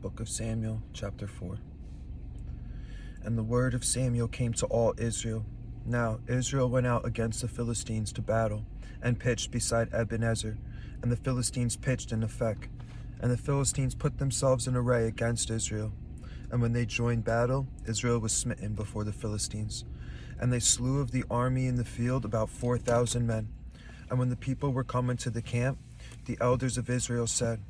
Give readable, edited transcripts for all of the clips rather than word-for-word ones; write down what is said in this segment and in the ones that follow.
Book of Samuel, chapter 4. And the word of Samuel came to all Israel. Now Israel went out against the Philistines to battle, and pitched beside Ebenezer, and the Philistines pitched in Aphek. And the Philistines put themselves in array against Israel. And when they joined battle, Israel was smitten before the Philistines. And they slew of the army in the field about 4,000 men. And when the people were come into the camp, the elders of Israel said,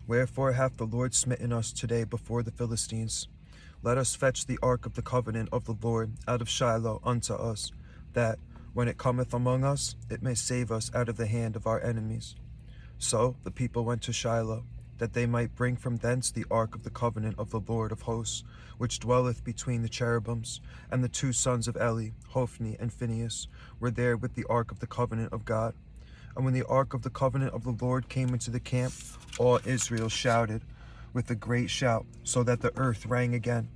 Wherefore hath the Lord smitten us today before the Philistines? Let us fetch the ark of the covenant of the Lord out of Shiloh unto us, that, when it cometh among us, it may save us out of the hand of our enemies. So the people went to Shiloh, that they might bring from thence the ark of the covenant of the Lord of hosts, which dwelleth between the cherubims. And the two sons of Eli, Hophni and Phinehas, were there with the ark of the covenant of God. And when the ark of the covenant of the Lord came into the camp, all Israel shouted with a great shout, so that the earth rang again.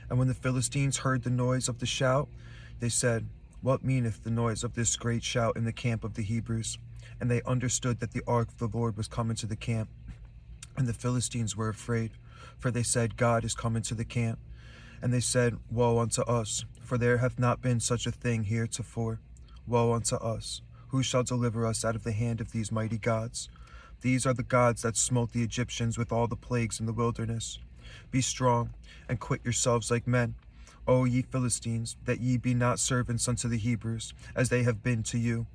And when the Philistines heard the noise of the shout, they said, What meaneth the noise of this great shout in the camp of the Hebrews? And they understood that the ark of the Lord was come into the camp. And the Philistines were afraid, for they said, God is come into the camp. And they said, Woe unto us, for there hath not been such a thing heretofore. Woe unto us! Who shall deliver us out of the hand of these mighty gods? These are the gods that smote the Egyptians with all the plagues in the wilderness. Be strong, and quit yourselves like men, O ye Philistines, that ye be not servants unto the Hebrews, as they have been to you.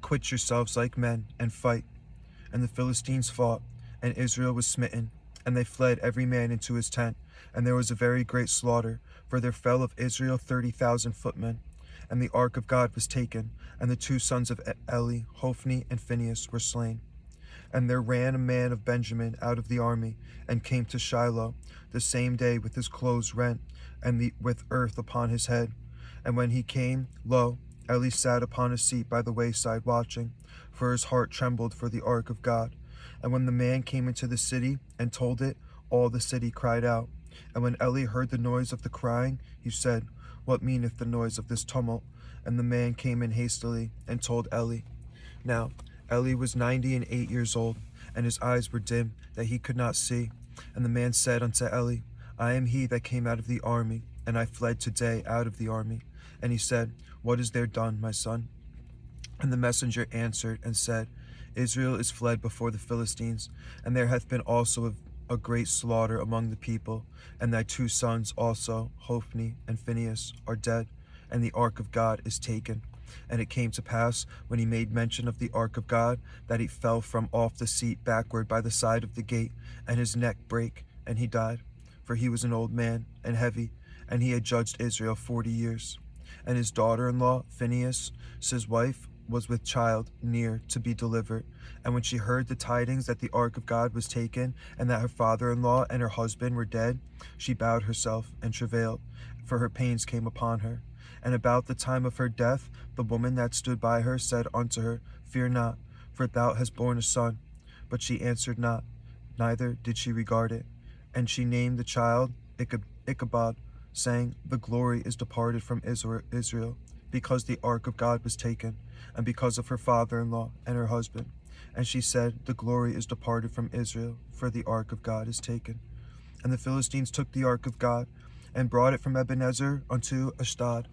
Quit yourselves like men, and fight. And the Philistines fought, and Israel was smitten, and they fled every man into his tent, and there was a very great slaughter, for there fell of Israel 30,000 footmen. And the ark of God was taken, and the two sons of Eli, Hophni and Phinehas, were slain. And there ran a man of Benjamin out of the army, and came to Shiloh the same day with his clothes rent, and with earth upon his head. And when he came, lo, Eli sat upon a seat by the wayside watching, for his heart trembled for the ark of God. And when the man came into the city and told it, all the city cried out. And when Eli heard the noise of the crying, he said, What meaneth the noise of this tumult? And the man came in hastily and told Eli. Now Eli was 98 years old, and his eyes were dim, that he could not see. And the man said unto Eli, I am he that came out of the army, and I fled today out of the army. And he said, What is there done, my son? And the messenger answered and said, Israel is fled before the Philistines, and there hath been also a great slaughter among the people, and thy two sons also, Hophni and Phinehas, are dead, and the ark of God is taken. And it came to pass, when he made mention of the ark of God, that he fell from off the seat backward by the side of the gate, and his neck brake, and he died. For he was an old man, and heavy, and he had judged Israel 40 years. And his daughter-in-law, Phinehas, his wife, was with child near to be delivered. And when she heard the tidings that the ark of God was taken, and that her father-in-law and her husband were dead, she bowed herself and travailed, for her pains came upon her. And about the time of her death, the woman that stood by her said unto her, Fear not, for thou hast borne a son. But she answered not, neither did she regard it. And she named the child Ichabod, saying, The glory is departed from Israel, because the ark of God was taken, and because of her father-in-law and her husband. And she said, The glory is departed from Israel, for the ark of God is taken. And the Philistines took the ark of God, and brought it from Ebenezer unto Ashdod.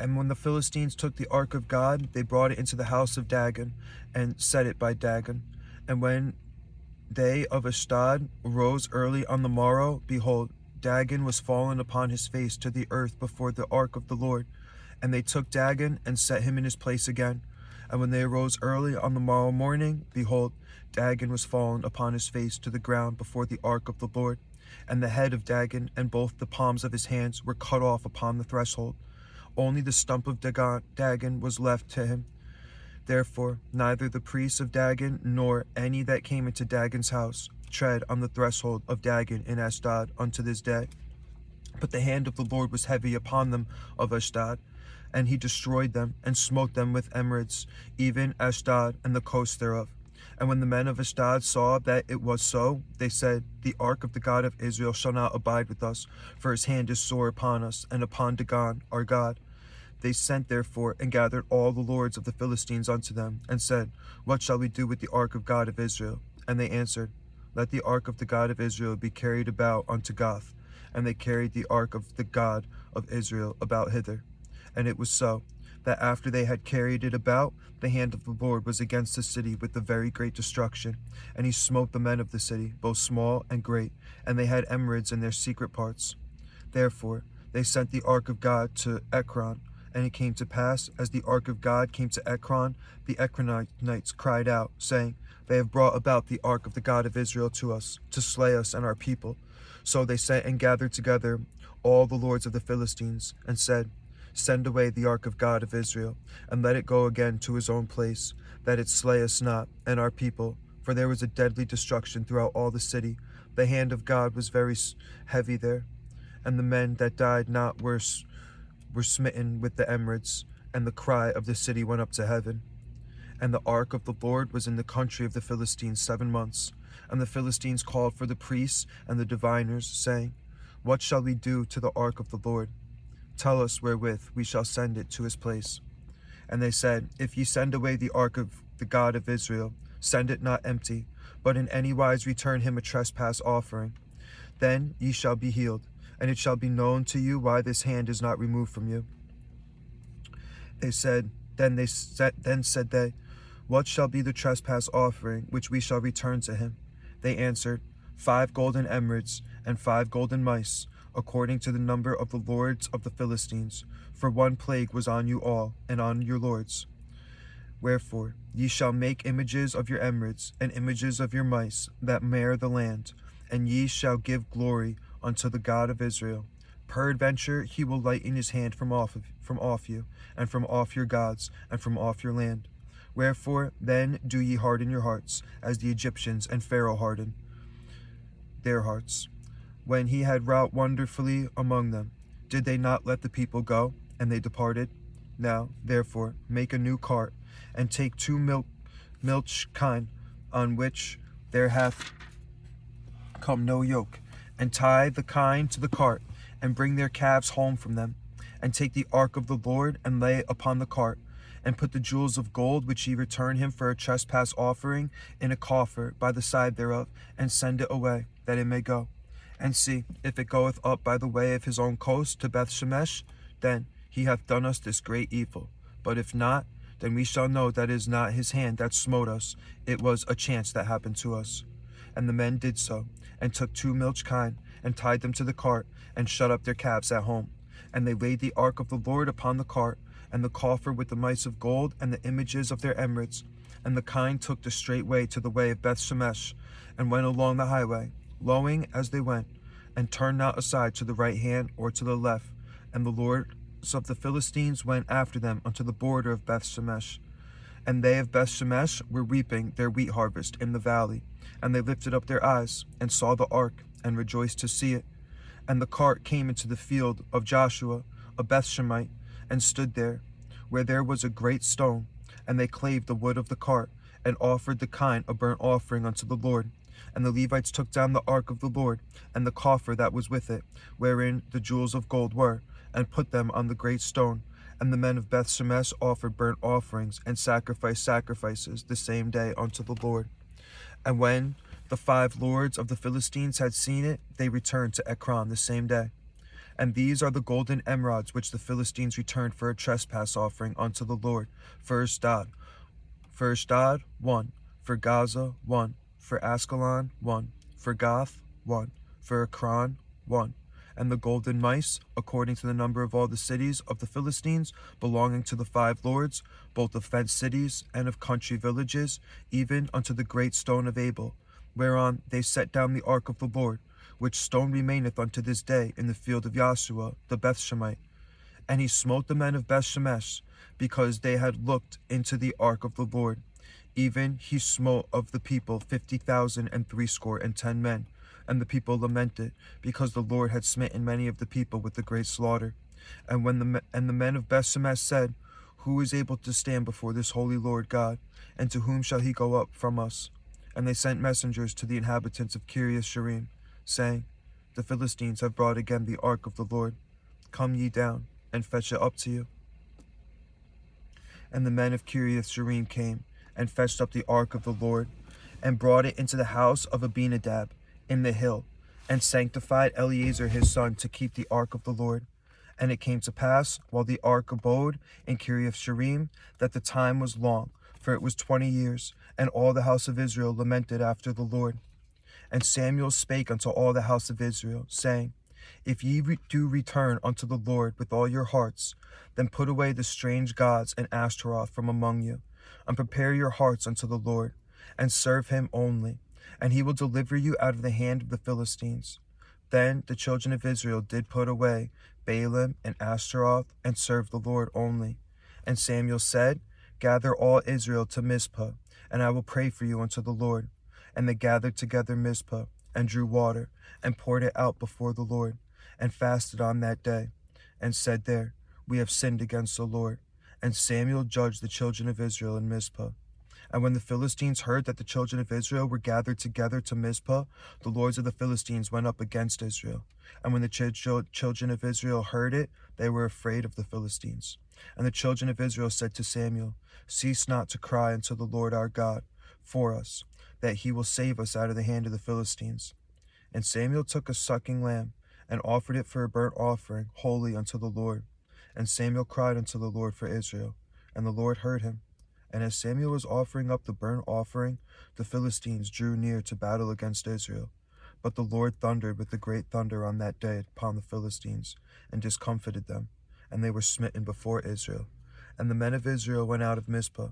And when the Philistines took the ark of God, they brought it into the house of Dagon, and set it by Dagon. And when they of Ashdod arose early on the morrow, behold, Dagon was fallen upon his face to the earth before the ark of the Lord. And they took Dagon, and set him in his place again. And when they arose early on the morrow morning, behold, Dagon was fallen upon his face to the ground before the ark of the Lord. And the head of Dagon and both the palms of his hands were cut off upon the threshold. Only the stump of Dagon was left to him. Therefore neither the priests of Dagon nor any that came into Dagon's house tread on the threshold of Dagon in Ashdod unto this day. But the hand of the Lord was heavy upon them of Ashdod, and he destroyed them, and smote them with emerods, even Ashdod and the coast thereof. And when the men of Ashdod saw that it was so, they said, The ark of the God of Israel shall not abide with us, for his hand is sore upon us, and upon Dagon our God. They sent therefore and gathered all the lords of the Philistines unto them, and said, What shall we do with the ark of God of Israel? And they answered, let the ark of the God of Israel be carried about unto Gath. And they carried the ark of the God of Israel about hither. And it was so, that after they had carried it about, the hand of the Lord was against the city with a very great destruction. And he smote the men of the city, both small and great, and they had emerods in their secret parts. Therefore they sent the ark of God to Ekron. And it came to pass, as the ark of God came to Ekron, the Ekronites cried out, saying, They have brought about the ark of the God of Israel to us, to slay us and our people. So they sent and gathered together all the lords of the Philistines, and said, Send away the ark of God of Israel, and let it go again to his own place, that it slay us not and our people. For there was a deadly destruction throughout all the city. The hand of God was very heavy there, and the men that died not were smitten with the emerods, and the cry of the city went up to heaven. And the ark of the Lord was in the country of the Philistines 7 months. And the Philistines called for the priests and the diviners, saying, What shall we do to the ark of the Lord? Tell us wherewith we shall send it to his place. And they said, If ye send away the ark of the God of Israel, send it not empty, but in any wise return him a trespass offering. Then ye shall be healed, and it shall be known to you why this hand is not removed from you. Then said they, What shall be the trespass offering which we shall return to him? They answered, 5 golden emerods and 5 golden mice, according to the number of the lords of the Philistines. For one plague was on you all, and on your lords. Wherefore ye shall make images of your emerods, and images of your mice, that mare the land, and ye shall give glory unto the God of Israel. Peradventure he will lighten his hand from off you, and from off your gods, and from off your land. Wherefore then do ye harden your hearts, as the Egyptians and Pharaoh hardened their hearts, when he had wrought wonderfully among them. Did they not let the people go, and they departed? Now therefore make a new cart, and take 2 milch kine, on which there hath come no yoke, and tie the kine to the cart, and bring their calves home from them. And take the ark of the Lord, and lay it upon the cart, and put the jewels of gold which ye return him for a trespass offering in a coffer by the side thereof, and send it away, that it may go. And see, if it goeth up by the way of his own coast to Bethshemesh, then he hath done us this great evil. But if not, then we shall know that it is not his hand that smote us, it was a chance that happened to us. And the men did so, and took 2 milch kine, and tied them to the cart, and shut up their calves at home. And they laid the ark of the Lord upon the cart, and the coffer with the mice of gold, and the images of their emerods. And the kine took the straight way to the way of Bethshemesh, and went along the highway, lowing as they went, and turned not aside to the right hand or to the left. And the lords of the Philistines went after them unto the border of Bethshemesh. And they of Bethshemesh were reaping their wheat harvest in the valley. And they lifted up their eyes, and saw the ark, and rejoiced to see it. And the cart came into the field of Joshua, a Bethshemite, and stood there, where there was a great stone. And they clave the wood of the cart, and offered the kine a burnt offering unto the Lord. And the Levites took down the ark of the Lord, and the coffer that was with it, wherein the jewels of gold were, and put them on the great stone. And the men of Bethshemesh offered burnt offerings, and sacrificed sacrifices the same day unto the Lord. And when the 5 lords of the Philistines had seen it, they returned to Ekron the same day. And these are the golden emerods which the Philistines returned for a trespass offering unto the Lord. For Ashdod, 1. For Gaza, 1. For Askelon, 1. For Gath, 1. For Ekron, 1. And the golden mice, according to the number of all the cities of the Philistines, belonging to the 5 lords, both of fenced cities and of country villages, even unto the great stone of Abel, whereon they set down the ark of the Lord, which stone remaineth unto this day in the field of Joshua the Bethshemite. And he smote the men of Bethshemesh, because they had looked into the ark of the Lord. Even he smote of the people 50,000 and 60 men. And the people lamented, because the Lord had smitten many of the people with a great slaughter. And the men of Bethshemesh said, Who is able to stand before this holy Lord God? And to whom shall he go up from us? And they sent messengers to the inhabitants of Kiriath-Jearim, saying, The Philistines have brought again the ark of the Lord. Come ye down, and fetch it up to you. And the men of Kiriath-Jearim came, and fetched up the ark of the Lord. and brought it into the house of Abinadab in the hill, and sanctified Eleazar his son to keep the ark of the Lord. And it came to pass, while the ark abode in Kiriath-jearim, that the time was long, for it was 20 years, and all the house of Israel lamented after the Lord. And Samuel spake unto all the house of Israel, saying, If ye do return unto the Lord with all your hearts, then put away the strange gods and Ashtaroth from among you, and prepare your hearts unto the Lord, and serve him only, and he will deliver you out of the hand of the Philistines. Then the children of Israel did put away Baalim and Ashtaroth, and served the Lord only. And Samuel said, Gather all Israel to Mizpah, and I will pray for you unto the Lord. And they gathered together Mizpah, and drew water, and poured it out before the Lord, and fasted on that day, and said there, We have sinned against the Lord. And Samuel judged the children of Israel in Mizpah. And when the Philistines heard that the children of Israel were gathered together to Mizpah, the lords of the Philistines went up against Israel. And when the children of Israel heard it, they were afraid of the Philistines. And the children of Israel said to Samuel, Cease not to cry unto the Lord our God for us, that he will save us out of the hand of the Philistines. And Samuel took a sucking lamb, and offered it for a burnt offering, holy unto the Lord. And Samuel cried unto the Lord for Israel, and the Lord heard him. And as Samuel was offering up the burnt offering, the Philistines drew near to battle against Israel. But the Lord thundered with a great thunder on that day upon the Philistines, and discomfited them, and they were smitten before Israel. And the men of Israel went out of Mizpah,